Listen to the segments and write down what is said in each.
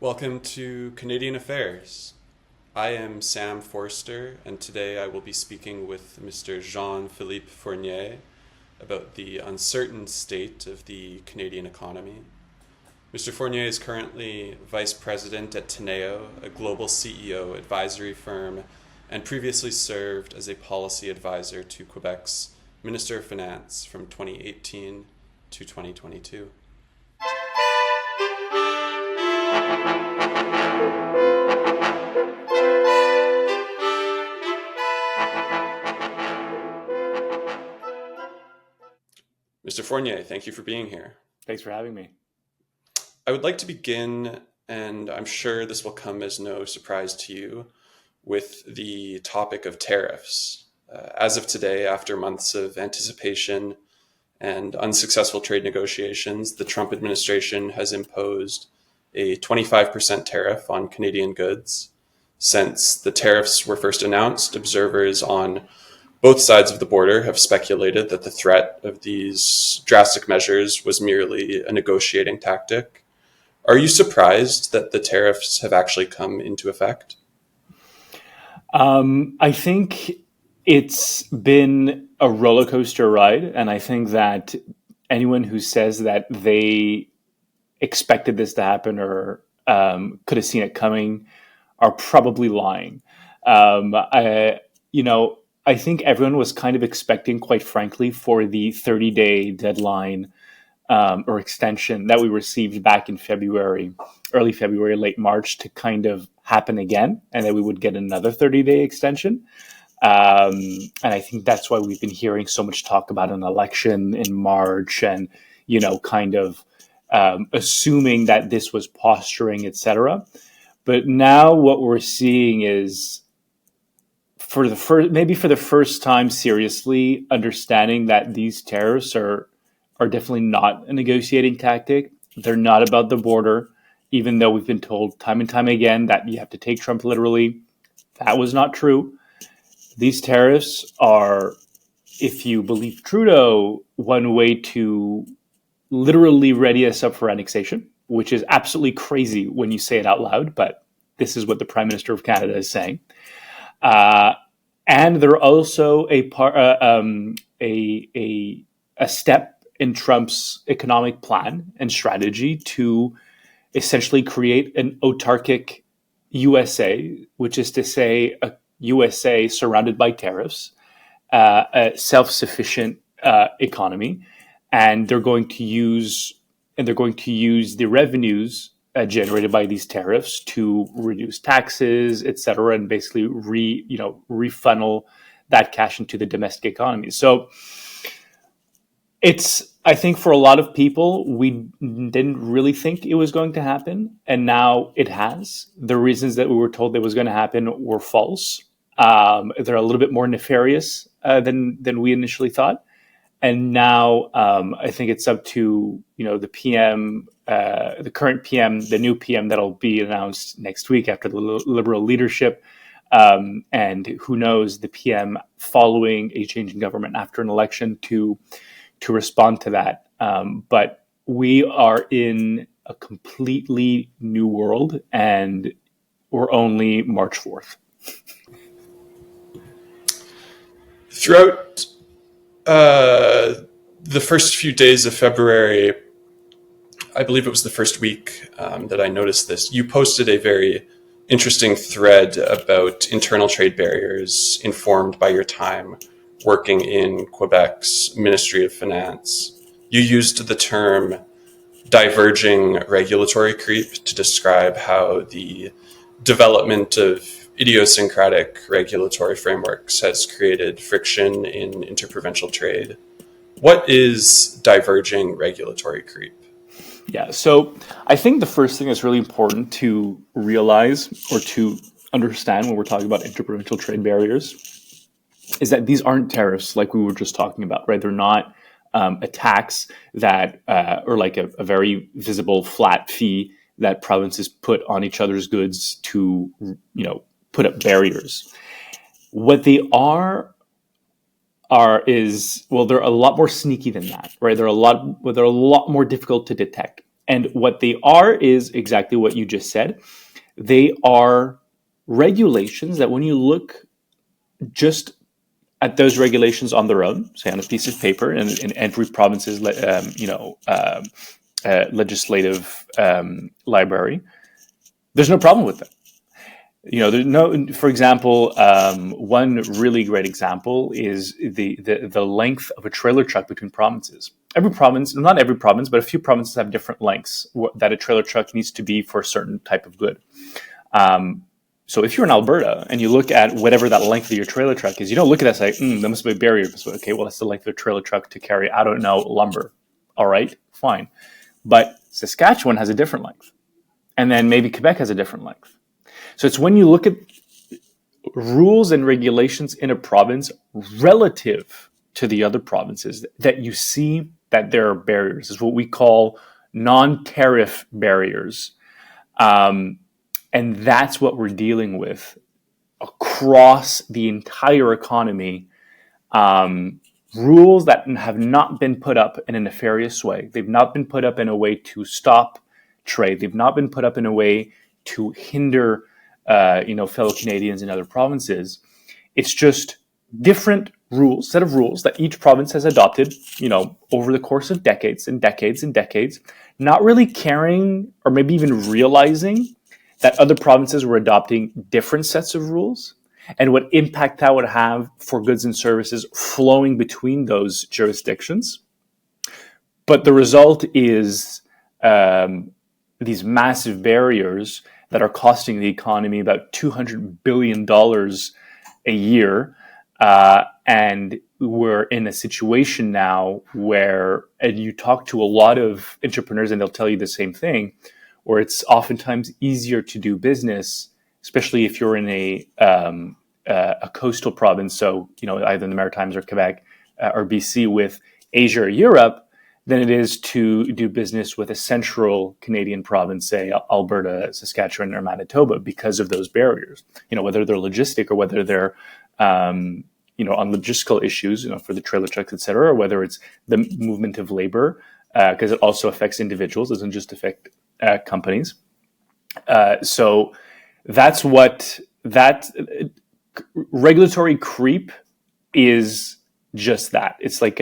Welcome to Canadian Affairs. I am Sam Forster, and today I will be speaking with Mr. Jean-Philippe Fournier about the uncertain state of the Canadian economy. Mr. Fournier is currently Vice President at Teneo, a global CEO advisory firm, and previously served as a policy advisor to Quebec's Minister of Finance from 2018 to 2022. Mr. Fournier, thank you for being here. Thanks for having me. I would like to begin, and I'm sure this will come as no surprise to you, with the topic of tariffs. As of today, after months of anticipation and unsuccessful trade negotiations, the Trump administration has imposed a 25% tariff on Canadian goods. Since the tariffs were first announced, observers on both sides of the border have speculated that the threat of these drastic measures was merely a negotiating tactic. Are you surprised that the tariffs have actually come into effect? I think it's been a roller coaster ride, and I think that anyone who says that they expected this to happen or could have seen it coming are probably lying. Um, I, I think everyone was kind of expecting, quite frankly, for the 30-day deadline or extension that we received back in February, early February, late March, to kind of happen again, and that we would get another 30-day extension. And I think that's why we've been hearing so much talk about an election in March and, kind of assuming that this was posturing, etc. But now what we're seeing is, for the first time, seriously understanding that these tariffs are definitely not a negotiating tactic. They're not about the border, even though we've been told time and time again that you have to take Trump literally. That was not true. These tariffs are, if you believe Trudeau, one way to literally ready us up for annexation, which is absolutely crazy when you say it out loud, but this is what the Prime Minister of Canada is saying. And they're also a step in Trump's economic plan and strategy to essentially create an autarkic USA, which is to say a USA surrounded by tariffs, a self-sufficient economy, and they're going to use the revenues generated by these tariffs to reduce taxes, et cetera, and basically refunnel that cash into the domestic economy. So I think for a lot of people, we didn't really think it was going to happen, and now it has. The reasons that we were told it was going to happen were false. They're a little bit more nefarious than we initially thought. And now I think it's up to the PM, the current PM, the new PM that'll be announced next week after the Liberal leadership, and who knows, the PM following a change in government after an election to respond to that. But we are in a completely new world, and we're only March 4th. Throughout the first few days of February, I believe it was the first week that I noticed this, you posted a very interesting thread about internal trade barriers informed by your time working in Quebec's Ministry of Finance. You used the term diverging regulatory creep to describe how the development of idiosyncratic regulatory frameworks has created friction in interprovincial trade. What is diverging regulatory creep? Yeah, so I think the first thing that's really important to realize or to understand when we're talking about interprovincial trade barriers is that these aren't tariffs like we were just talking about, right? They're not a tax that, or like a very visible flat fee that provinces put on each other's goods to, put up barriers. What they are is, well, they're a lot more sneaky than that, right? They're a lot more difficult to detect. And what they are is exactly what you just said. They are regulations that when you look just at those regulations on their own, say on a piece of paper, and in every province's legislative library, there's no problem with them. There's no. For example, one really great example is the length of a trailer truck between provinces. Every province, not every province, but a few provinces have different lengths that a trailer truck needs to be for a certain type of good. So if you're in Alberta and you look at whatever that length of your trailer truck is, you don't look at that and say, that must be a barrier. So, okay, well, that's the length of a trailer truck to carry, I don't know, lumber. All right, fine. But Saskatchewan has a different length. And then maybe Quebec has a different length. So it's when you look at rules and regulations in a province relative to the other provinces that you see that there are barriers. It's what we call non-tariff barriers. And that's what we're dealing with across the entire economy. Rules that have not been put up in a nefarious way. They've not been put up in a way to stop trade. They've not been put up in a way to hinder, fellow Canadians in other provinces. It's just different rules, set of rules that each province has adopted, over the course of decades and decades and decades, not really caring or maybe even realizing that other provinces were adopting different sets of rules and what impact that would have for goods and services flowing between those jurisdictions. But the result is these massive barriers that are costing the economy about $200 billion a year. And we're in a situation now where, and you talk to a lot of entrepreneurs and they'll tell you the same thing, where it's oftentimes easier to do business, especially if you're in a coastal province, so either in the Maritimes or Quebec or BC with Asia or Europe, than it is to do business with a central Canadian province, say Alberta, Saskatchewan, or Manitoba, because of those barriers. Whether they're logistic or whether they're on logistical issues, for the trailer trucks, et cetera, or whether it's the movement of labor, because it also affects individuals, it doesn't just affect companies. So that's what that regulatory creep is. Just that. It's like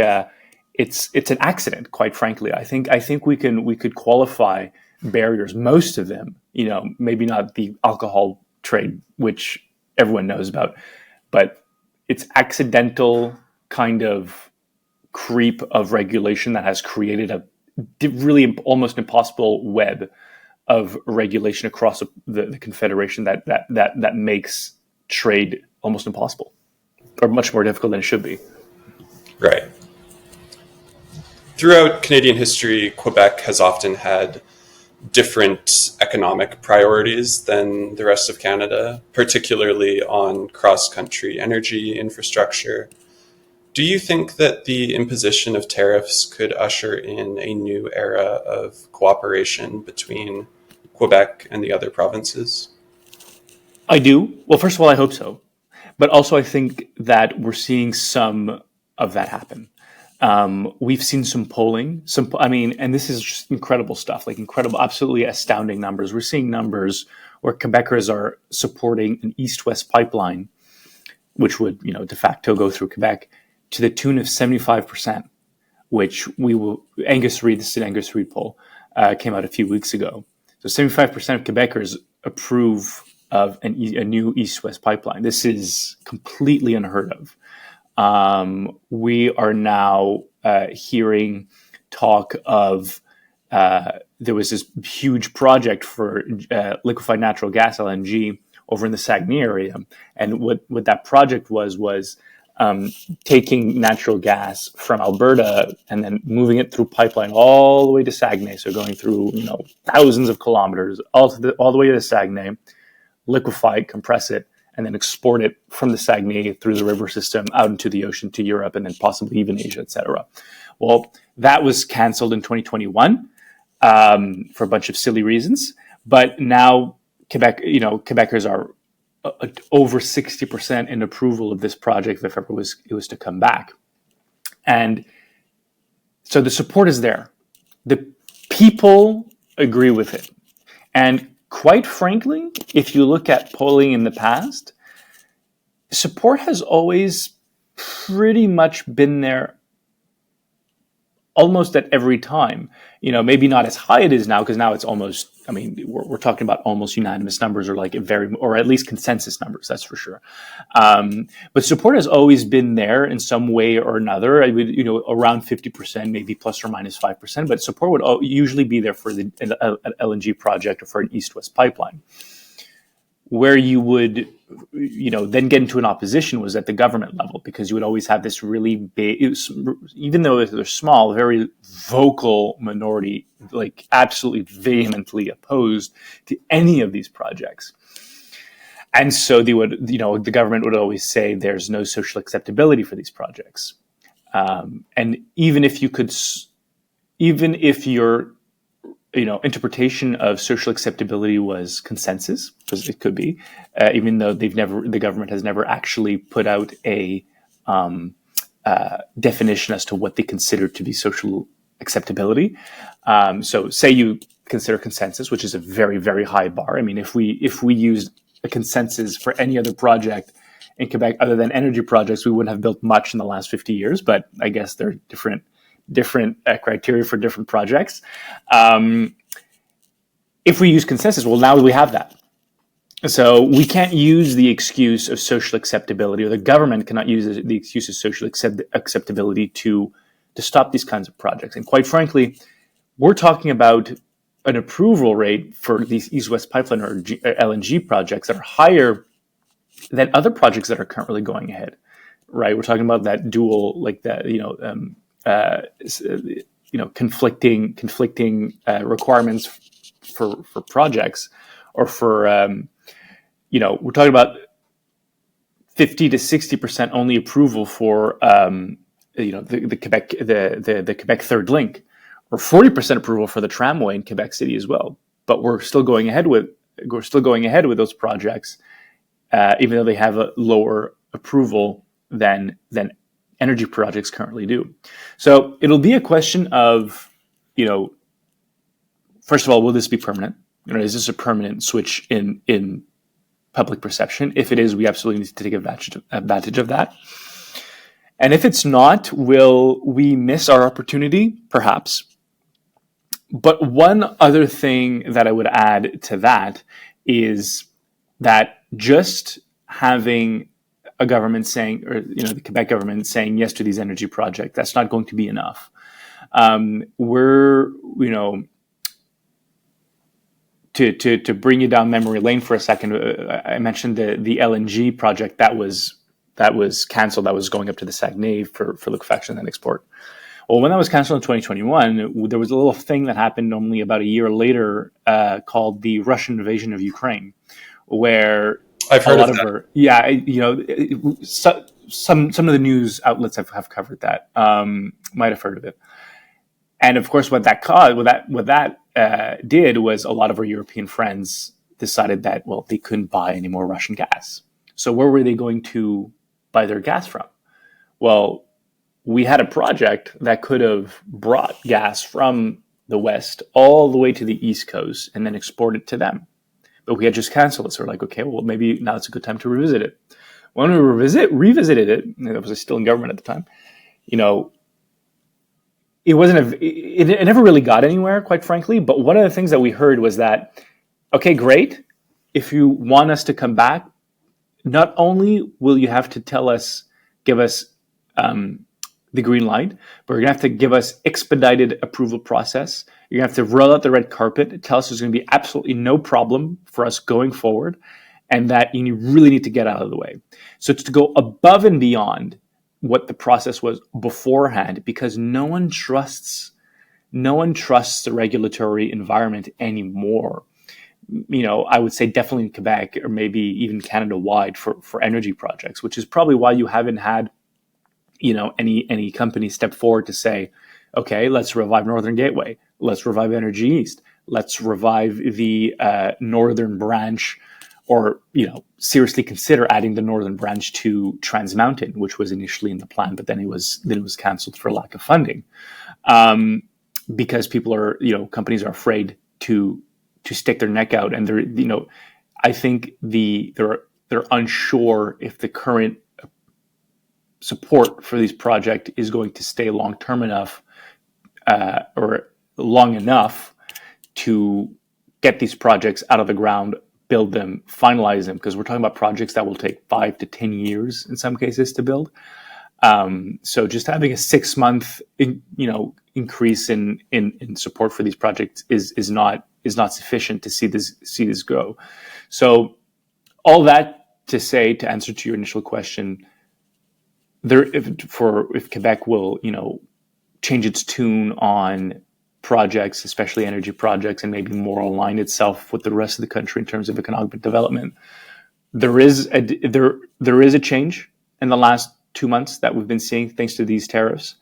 it's an accident, quite frankly. I think we could qualify barriers, most of them. Maybe not the alcohol trade, which everyone knows about, but it's accidental kind of creep of regulation that has created a really almost impossible web of regulation across the Confederation that makes trade almost impossible, or much more difficult than it should be. Right. Throughout Canadian history, Quebec has often had different economic priorities than the rest of Canada, particularly on cross-country energy infrastructure. Do you think that the imposition of tariffs could usher in a new era of cooperation between Quebec and the other provinces? I do. Well, first of all, I hope so. But also, I think that we're seeing some of that happen. We've seen some polling, and this is just incredible stuff, like incredible, absolutely astounding numbers. We're seeing numbers where Quebecers are supporting an east-west pipeline, which would, de facto go through Quebec, to the tune of 75%, which Angus Reid, this is an Angus Reid poll, came out a few weeks ago. So 75% of Quebecers approve of a new east-west pipeline. This is completely unheard of. We are now hearing talk of there was this huge project for liquefied natural gas, LNG, over in the Saguenay area. And what that project was taking natural gas from Alberta and then moving it through pipeline all the way to Saguenay. So going through, thousands of kilometers, all the way to the Saguenay, liquefy it, compress it, and then export it from the Saguenay through the river system out into the ocean to Europe and then possibly even Asia, etc. Well, that was canceled in 2021 for a bunch of silly reasons. But now Quebecers are over 60% in approval of this project if ever it was to come back. And so the support is there. The people agree with it. And quite frankly, if you look at polling in the past, support has always pretty much been there almost at every time. Maybe not as high it is now, because now it's almost, we're talking about almost unanimous numbers, or like or at least consensus numbers, that's for sure. But support has always been there in some way or another. I would, around 50%, maybe plus or minus 5%, but support would usually be there for an LNG project or for an east-west pipeline. Where you would, then get into an opposition was at the government level, because you would always have this really big, even though they're small, very vocal minority, like absolutely vehemently opposed to any of these projects. And so they would, the government would always say there's no social acceptability for these projects. And even if your interpretation of social acceptability was consensus, because it could be, even though the government has never actually put out a definition as to what they consider to be social acceptability. So say you consider consensus, which is a very, very high bar. If we used a consensus for any other project in Quebec other than energy projects, we wouldn't have built much in the last 50 years, but I guess there are different criteria for different projects. If we use consensus, well, now we have that. So we can't use the excuse of social acceptability, or the government cannot use the excuse of social acceptability to stop these kinds of projects. And quite frankly, we're talking about an approval rate for these East-West pipeline or LNG projects that are higher than other projects that are currently going ahead, right? We're talking about that dual, like that, conflicting requirements for projects, or for we're talking about 50 to 60% only approval for the Quebec Third Link, or 40% approval for the tramway in Quebec City as well. But we're still going ahead with those projects, even though they have a lower approval than energy projects currently do. So it'll be a question of, first of all, will this be permanent? Is this a permanent switch in public perception? If it is, we absolutely need to take advantage of that. And if it's not, will we miss our opportunity? Perhaps. But one other thing that I would add to that is that just having a government saying, or the Quebec government saying yes to these energy projects, that's not going to be enough. To bring you down memory lane for a second, I mentioned the LNG project that was canceled, that was going up to the Saguenay for liquefaction and export. Well, when that was canceled in 2021, there was a little thing that happened only about a year later called the Russian invasion of Ukraine, where I've heard of that. Some of the news outlets have covered that. Might have heard of it. And of course, what that did was a lot of our European friends decided that, well, they couldn't buy any more Russian gas. So where were they going to buy their gas from? Well, we had a project that could have brought gas from the West all the way to the East Coast and then exported to them. But we had just canceled it. So we're like, okay, well, maybe now it's a good time to revisit it. When we revisited it, and I was still in government at the time, it never really got anywhere, quite frankly. But one of the things that we heard was that, okay, great. If you want us to come back, not only will you have to give us the green light, but you're going to have to give us expedited approval process. You're going to have to roll out the red carpet, tell us there's going to be absolutely no problem for us going forward, and that you really need to get out of the way. So it's to go above and beyond what the process was beforehand, because no one trusts the regulatory environment anymore. I would say definitely in Quebec, or maybe even Canada-wide for energy projects, which is probably why you haven't had any company step forward to say, okay, let's revive Northern Gateway, let's revive Energy East, let's revive the northern branch, or seriously consider adding the northern branch to Trans Mountain, which was initially in the plan, but then it was canceled for lack of funding, because companies are afraid to stick their neck out, and I think they're unsure if the current support for these projects is going to stay long term enough, or long enough to get these projects out of the ground, build them, finalize them, because we're talking about projects that will take 5 to 10 years in some cases to build. So just having a 6-month, increase in support for these projects is not sufficient to see this go. So all that to say, to answer to your initial question, if Quebec will change its tune on projects, especially energy projects, and maybe more align itself with the rest of the country in terms of economic development, there is a change in the last 2 months that we've been seeing thanks to these tariffs.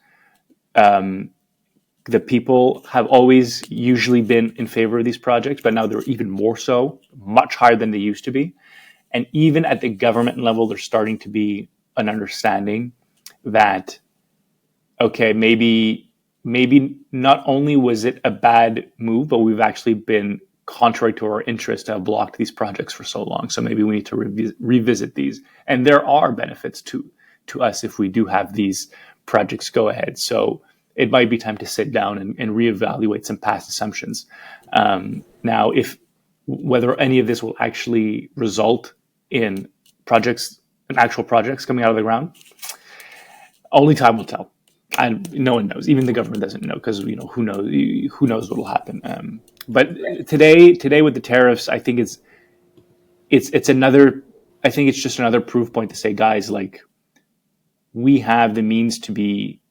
The people have always usually been in favor of these projects, but now they're even more so, much higher than they used to be. And even at the government level, there's starting to be an understanding that, okay, maybe not only was it a bad move, but we've actually been contrary to our interest to have blocked these projects for so long. So maybe we need to revisit these. And there are benefits to us if we do have these projects go ahead. So it might be time to sit down and reevaluate some past assumptions. Now, whether any of this will actually result in actual projects coming out of the ground, only time will tell. And no one knows. Even the government doesn't know, because who knows what will happen. But today with the tariffs, I think it's another. I think it's just another proof point to say, guys, like, we have the means to be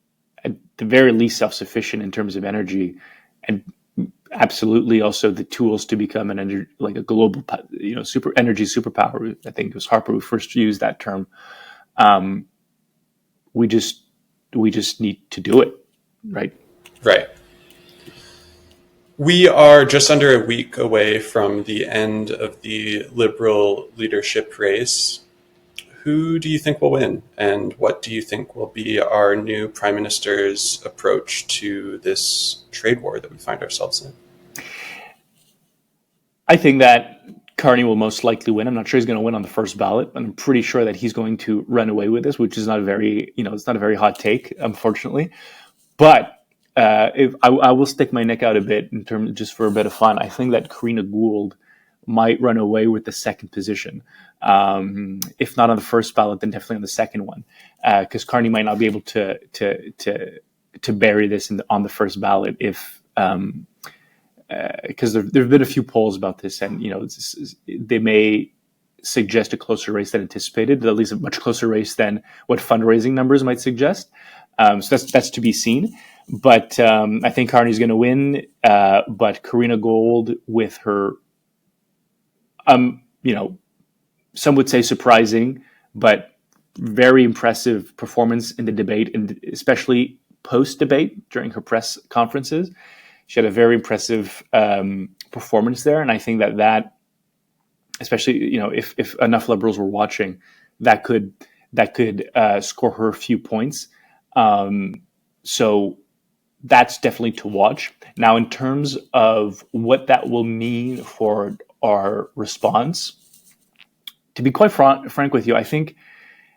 at the very least self-sufficient in terms of energy, and absolutely also the tools to become a global, super energy superpower. I think it was Harper who first used that term. We just need to do it, right? Right. We are just under a week away from the end of the Liberal leadership race. Who do you think will win? And what do you think will be our new Prime Minister's approach to this trade war that we find ourselves in? I think that Carney will most likely win. I'm not sure he's going to win on the first ballot, but I'm pretty sure that he's going to run away with this, which is not a very, it's not a very hot take, unfortunately. But if I will stick my neck out a bit in terms, just for a bit of fun, I think that Karina Gould might run away with the second position. If not on the first ballot, then definitely on the second one, because Carney might not be able to bury this on the first ballot if. Because there have been a few polls about this, and they may suggest a closer race than anticipated, at least a much closer race than what fundraising numbers might suggest. So that's to be seen. But I think Carney's going to win. But Karina Gould, with her, some would say surprising, but very impressive performance in the debate, and especially post-debate during her press conferences. She had a very impressive performance there, and I think that especially if enough Liberals were watching, that could score her a few points. So that's definitely to watch. Now, in terms of what that will mean for our response, to be quite frank with you, I think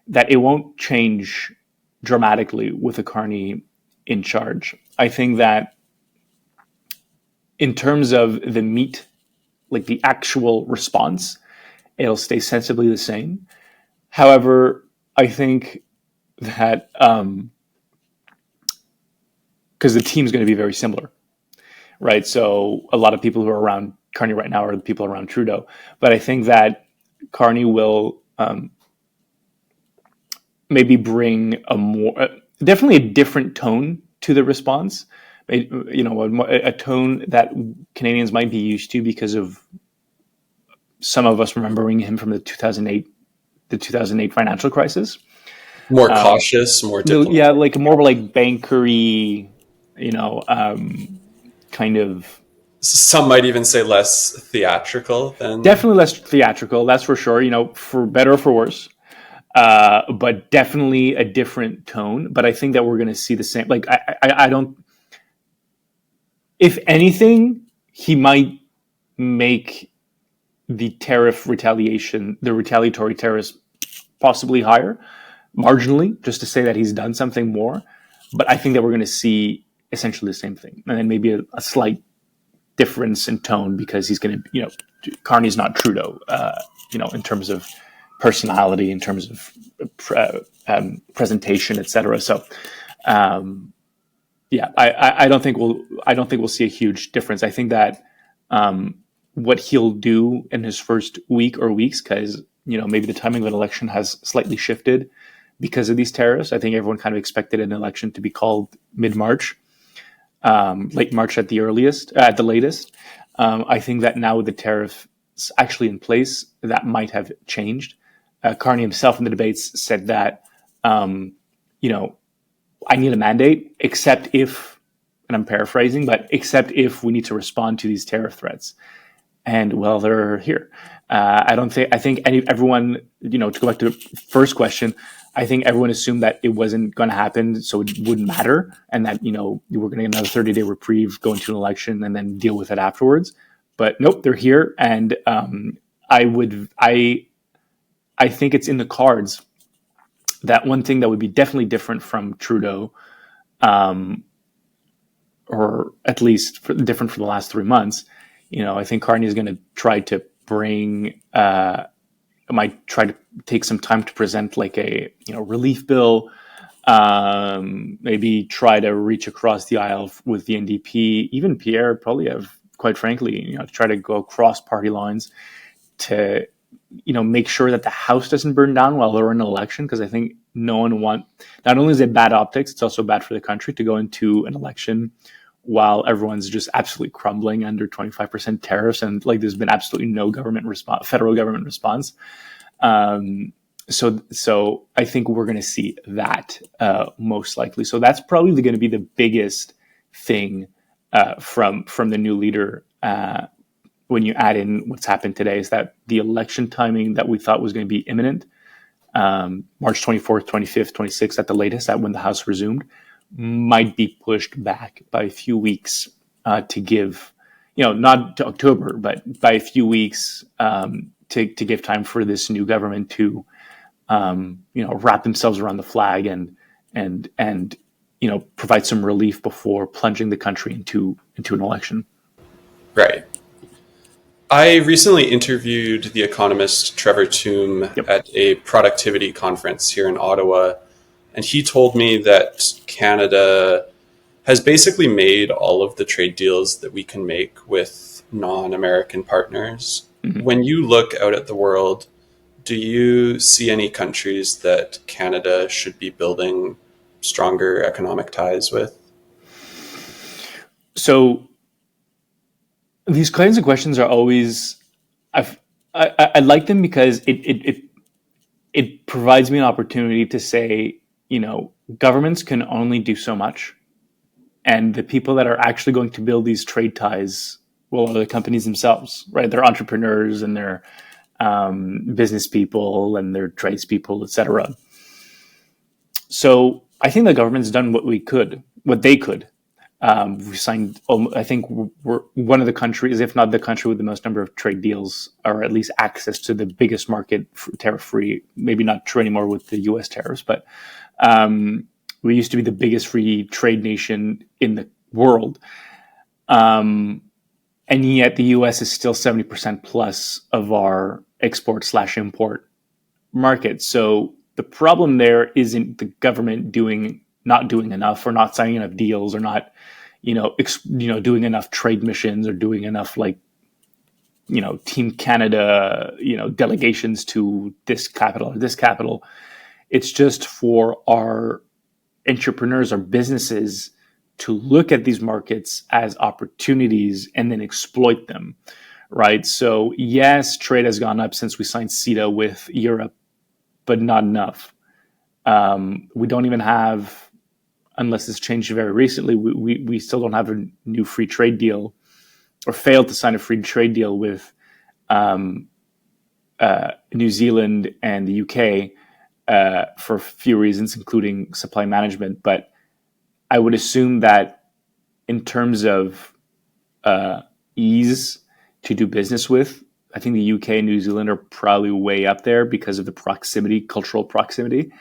that it won't change dramatically with a Carney in charge. I think that in terms of the meat, like the actual response, it'll stay sensibly the same. However, I think that because the team's going to be very similar, right? So a lot of people who are around Carney right now are the people around Trudeau. But I think that Carney will maybe bring definitely a different tone to the response. A tone that Canadians might be used to because of some of us remembering him from the 2008 financial crisis. More cautious, more diplomatic. Yeah, like more like bankery, kind of. Some might even say less theatrical than. Definitely less theatrical, that's for sure. For better or for worse. But definitely a different tone. But I think that we're going to see the same. Like I don't. If anything, he might make the the retaliatory tariffs possibly higher, marginally, just to say that he's done something more. But I think that we're going to see essentially the same thing, and then maybe a slight difference in tone because he's going to, Carney's not Trudeau, in terms of personality, in terms of presentation, etc. So, I don't think we'll see a huge difference. I think that what he'll do in his first week or weeks, because maybe the timing of an election has slightly shifted because of these tariffs. I think everyone kind of expected an election to be called mid-March, late March at the latest. I think that now with the tariffs actually in place, that might have changed. Carney himself in the debates said that, I need a mandate, except if, and I'm paraphrasing, but except if we need to respond to these tariff threats. And well, they're here. I think everyone, to go back to the first question, I think everyone assumed that it wasn't going to happen, so it wouldn't matter, and that we're going to get another 30-day reprieve, go into an election, and then deal with it afterwards. But nope, they're here, and I think it's in the cards that one thing that would be definitely different from Trudeau, or at least different from the last 3 months. I think Carney is going to try to might try to take some time to present like a relief bill, maybe try to reach across the aisle with the NDP, even Pierre Poilievre, quite frankly, to try to go across party lines to make sure that the house doesn't burn down while they're in an election, because I think not only is it bad optics, it's also bad for the country to go into an election while everyone's just absolutely crumbling under 25% tariffs, and there's been absolutely no federal government response. So I think we're going to see that most likely. So that's probably going to be the biggest thing from the new leader. When you add in what's happened today, is that the election timing that we thought was going to be imminent, March 24th, 25th, 26th at the latest, at when the House resumed, might be pushed back by a few weeks to give, not to October, but by a few weeks to give time for this new government to, wrap themselves around the flag and provide some relief before plunging the country into an election. Right. I recently interviewed the economist Trevor Toom at a productivity conference here in Ottawa, and he told me that Canada has basically made all of the trade deals that we can make with non-American partners. Mm-hmm. When you look out at the world, do you see any countries that Canada should be building stronger economic ties with? So these kinds of questions are always, I like them because it provides me an opportunity to say, governments can only do so much, and the people that are actually going to build these trade ties, well, are the companies themselves, right? They're entrepreneurs and they're business people and they're tradespeople, etc. So I think the government's done what they could. We signed, I think we're one of the countries, if not the country with the most number of trade deals, or at least access to the biggest market tariff-free. Maybe not true anymore with the U.S. tariffs, but we used to be the biggest free trade nation in the world. And yet the U.S. is still 70% plus of our export/import market. So the problem there isn't the government not doing enough, or not signing enough deals, or not, doing enough trade missions, or doing enough Team Canada, delegations to this capital or this capital. It's just for our entrepreneurs or businesses to look at these markets as opportunities and then exploit them, right? So yes, trade has gone up since we signed CETA with Europe, but not enough. We don't even have, unless it's changed very recently, we still don't have a new free trade deal, or failed to sign a free trade deal with New Zealand and the UK for a few reasons, including supply management. But I would assume that in terms of ease, to do business with. I think the UK and New Zealand are probably way up there because of the proximity, cultural proximity.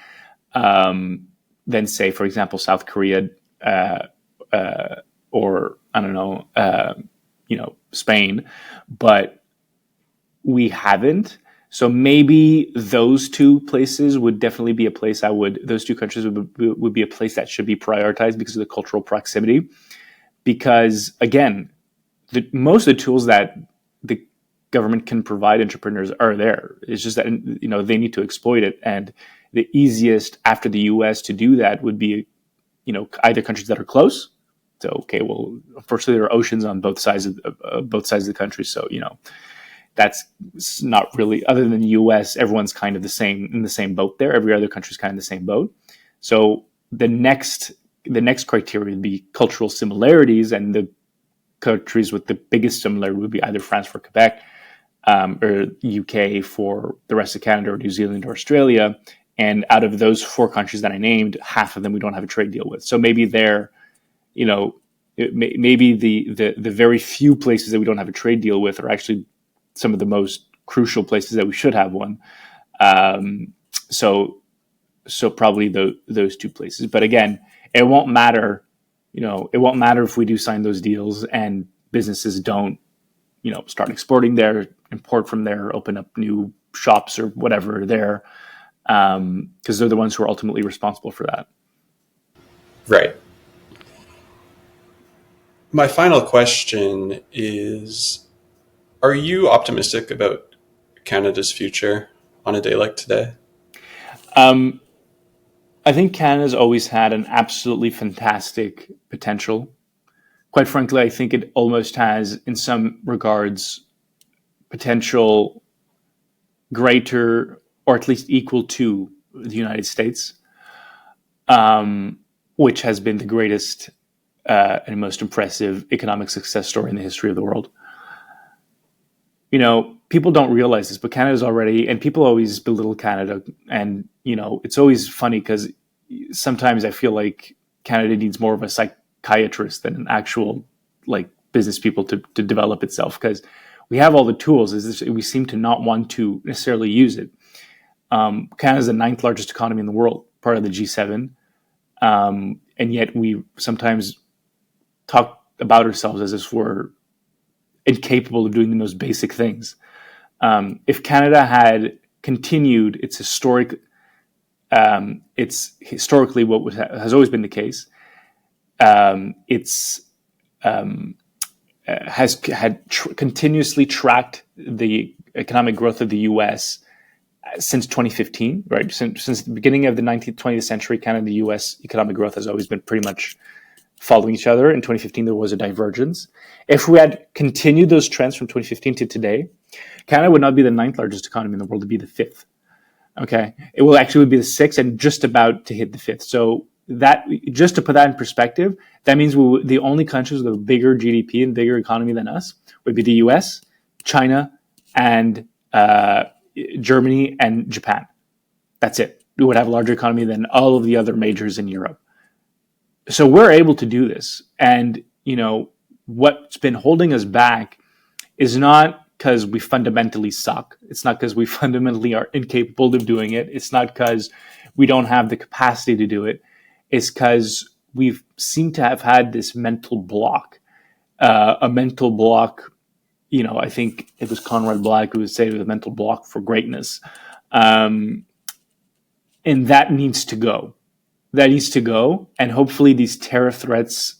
Than say, for example, South Korea, uh, or I don't know, Spain, but we haven't. So maybe those two places would definitely be a place those two countries would be a place that should be prioritized because of the cultural proximity. Because again, most of the tools that the government can provide entrepreneurs are there. It's just that they need to exploit it, and the easiest after the U.S. to do that would be either countries that are close. So okay, well, unfortunately, there are oceans on both sides of the country, so that's not really, other than the U.S., everyone's kind of in the same boat there. Every other country's kind of in the same boat. So the next criteria would be cultural similarities, and the countries with the biggest similarity would be either France for Quebec, or UK for the rest of Canada, or New Zealand or Australia. And out of those four countries that I named, half of them we don't have a trade deal with. So maybe maybe the very few places that we don't have a trade deal with are actually some of the most crucial places that we should have one. So probably those two places. But again, it won't matter. It won't matter if we do sign those deals and businesses don't, start exporting there, import from there, open up new shops or whatever there, because they're the ones who are ultimately responsible for that. Right. My final question is, are you optimistic about Canada's future on a day like today? Um, I think Canada's always had an absolutely fantastic potential. Quite frankly, I think it almost has, in some regards, potential greater or at least equal to the United States, which has been the greatest and most impressive economic success story in the history of the world. People don't realize this, but Canada's already, and people always belittle Canada. And, it's always funny because sometimes I feel like Canada needs more of a psychiatrist than an actual business people to develop itself, because we have all the tools. We seem to not want to necessarily use it. Canada is the ninth largest economy in the world, part of the G7. And yet we sometimes talk about ourselves as if we're incapable of doing the most basic things. If Canada had continued its historically what has always been the case, continuously tracked the economic growth of the U.S. since 2015, right? Since the beginning of the 20th century, Canada and the U.S. economic growth has always been pretty much following each other. In 2015, there was a divergence. If we had continued those trends from 2015 to today, Canada would not be the ninth largest economy in the world; to be the fifth. Okay, it will actually be the sixth and just about to hit the fifth. So that, just to put that in perspective, that means the only countries with a bigger GDP and bigger economy than us would be the U.S., China, and Germany and Japan. That's it. We would have a larger economy than all of the other majors in Europe. So we're able to do this. And, what's been holding us back is not because we fundamentally suck. It's not because we fundamentally are incapable of doing it. It's not because we don't have the capacity to do it. It's because we've seemed to have had this mental block, a mental block. I think it was Conrad Black who would say it was a mental block for greatness. And that needs to go. And hopefully these tariff threats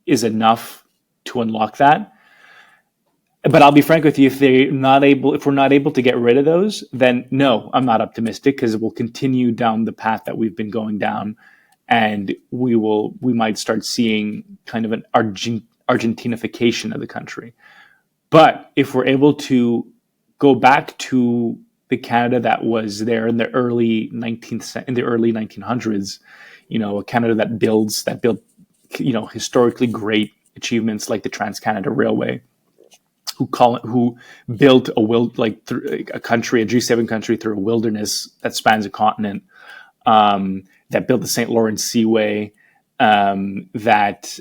is enough to unlock that. But I'll be frank with you, if we're not able to get rid of those, then no, I'm not optimistic, because we'll continue down the path that we've been going down, and we might start seeing kind of an Argentinification of the country. But if we're able to go back to the Canada that was there in the early 1900s, a Canada that built historically great achievements like the Trans-Canada Railway, who built a G7 country through a wilderness that spans a continent, that built the St. Lawrence Seaway, that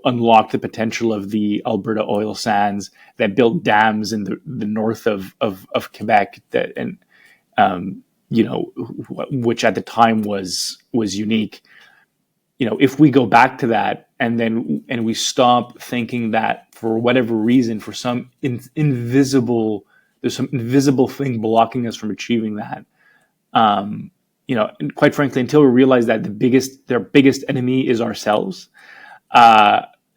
unlocked the potential of the Alberta oil sands, that built dams in the north of Quebec, which at the time was unique. If we go back to that and we stop thinking that for whatever reason, for some invisible thing blocking us from achieving that, and quite frankly, until we realize that their biggest enemy is ourselves,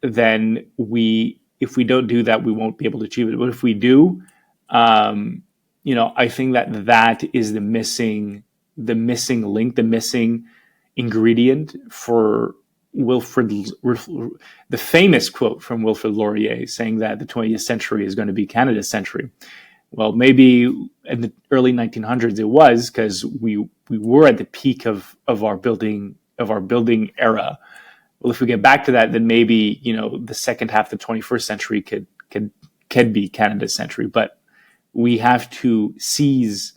then if we don't do that, we won't be able to achieve it. But if we do, I think that is the missing link, the missing ingredient for the famous quote from Wilfrid Laurier saying that the 20th century is going to be Canada's century. Well, maybe in the early 1900s it was, because we were at the peak of our building era. Well, if we get back to that, then maybe the second half of the 21st century could be Canada's century. But we have to seize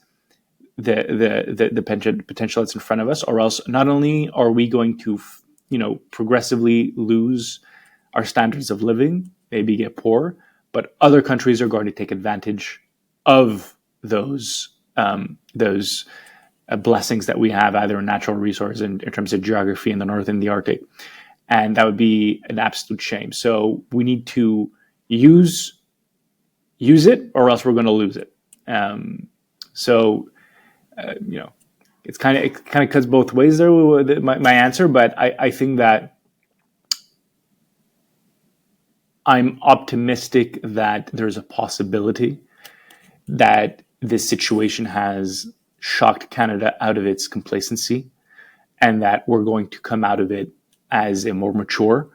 the potential that's in front of us, or else not only are we going to progressively lose our standards of living, maybe get poor, but other countries are going to take advantage of those blessings that we have, either in natural resources in terms of geography in the north and the Arctic, and that would be an absolute shame. So we need to use it, or else we're going to lose it. It kind of cuts both ways there, my answer, but I think that I'm optimistic that there's a possibility that this situation has shocked Canada out of its complacency, and that we're going to come out of it as a more mature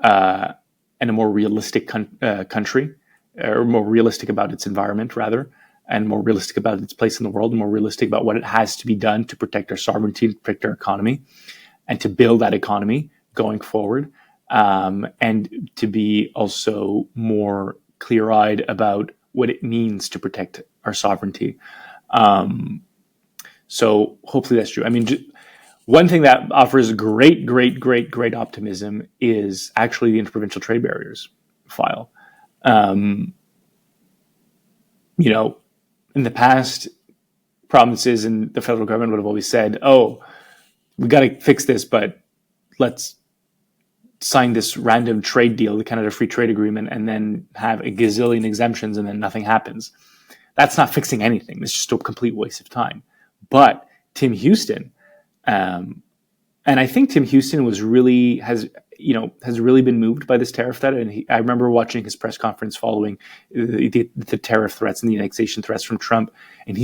and a more realistic country, or more realistic about its environment, rather, and more realistic about its place in the world, and more realistic about what it has to be done to protect our sovereignty, to protect our economy, and to build that economy going forward, and to be also more clear-eyed about what it means to protect our sovereignty. So hopefully that's true. I mean, one thing that offers great optimism is actually the interprovincial trade barriers file. In the past, provinces and the federal government would have always said, "Oh, we got to fix this, but let's sign this random trade deal, the Canada Free Trade Agreement, and then have a gazillion exemptions, and then nothing happens." That's not fixing anything. It's just a complete waste of time. But Tim Houston, and I think Tim Houston has really been moved by this tariff threat. And I remember watching his press conference following the tariff threats and the annexation threats from Trump, and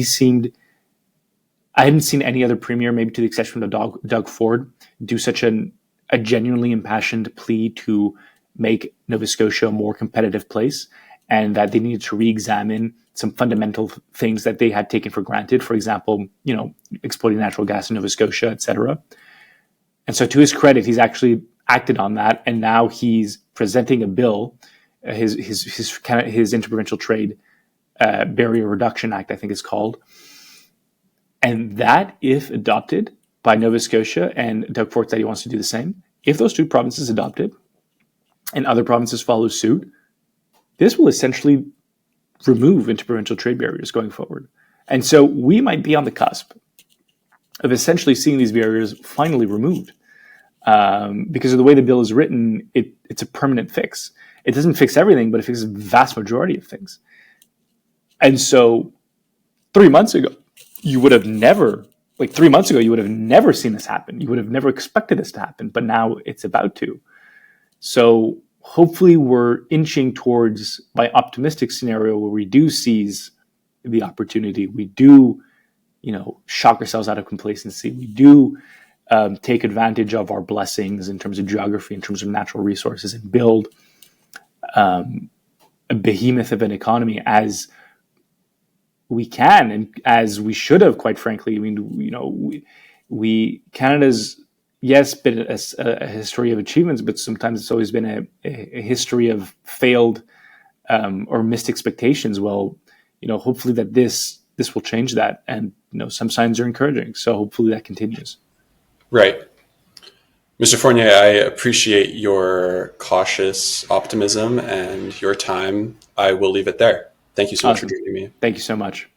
I hadn't seen any other premier, maybe to the exception of Doug Ford, do such a genuinely impassioned plea to make Nova Scotia a more competitive place, and that they needed to re-examine some fundamental things that they had taken for granted. For example, exploiting natural gas in Nova Scotia, et cetera. And so, to his credit, he's actually acted on that, and now he's presenting a bill, his Interprovincial Trade Barrier Reduction Act, I think it's called. And that, if adopted by Nova Scotia, and Doug Ford said he wants to do the same, if those two provinces adopt it, and other provinces follow suit, this will essentially remove interprovincial trade barriers going forward. And so we might be on the cusp of essentially seeing these barriers finally removed. Because of the way the bill is written, it's a permanent fix. It doesn't fix everything, but it fixes the vast majority of things. And so 3 months ago, you would have never seen this happen. You would have never expected this to happen, but now it's about to. So hopefully we're inching towards my optimistic scenario where we do seize the opportunity. We do, shock ourselves out of complacency. We do take advantage of our blessings in terms of geography, in terms of natural resources, and build a behemoth of an economy as we can, and as we should have, quite frankly. I mean, Canada's, yes, been a history of achievements, but sometimes it's always been a history of failed or missed expectations. Well, hopefully that this will change that, and some signs are encouraging. So hopefully that continues. Right. Mr. Fournier, I appreciate your cautious optimism and your time. I will leave it there. Thank you so much for Awesome. joining me. Thank you so much.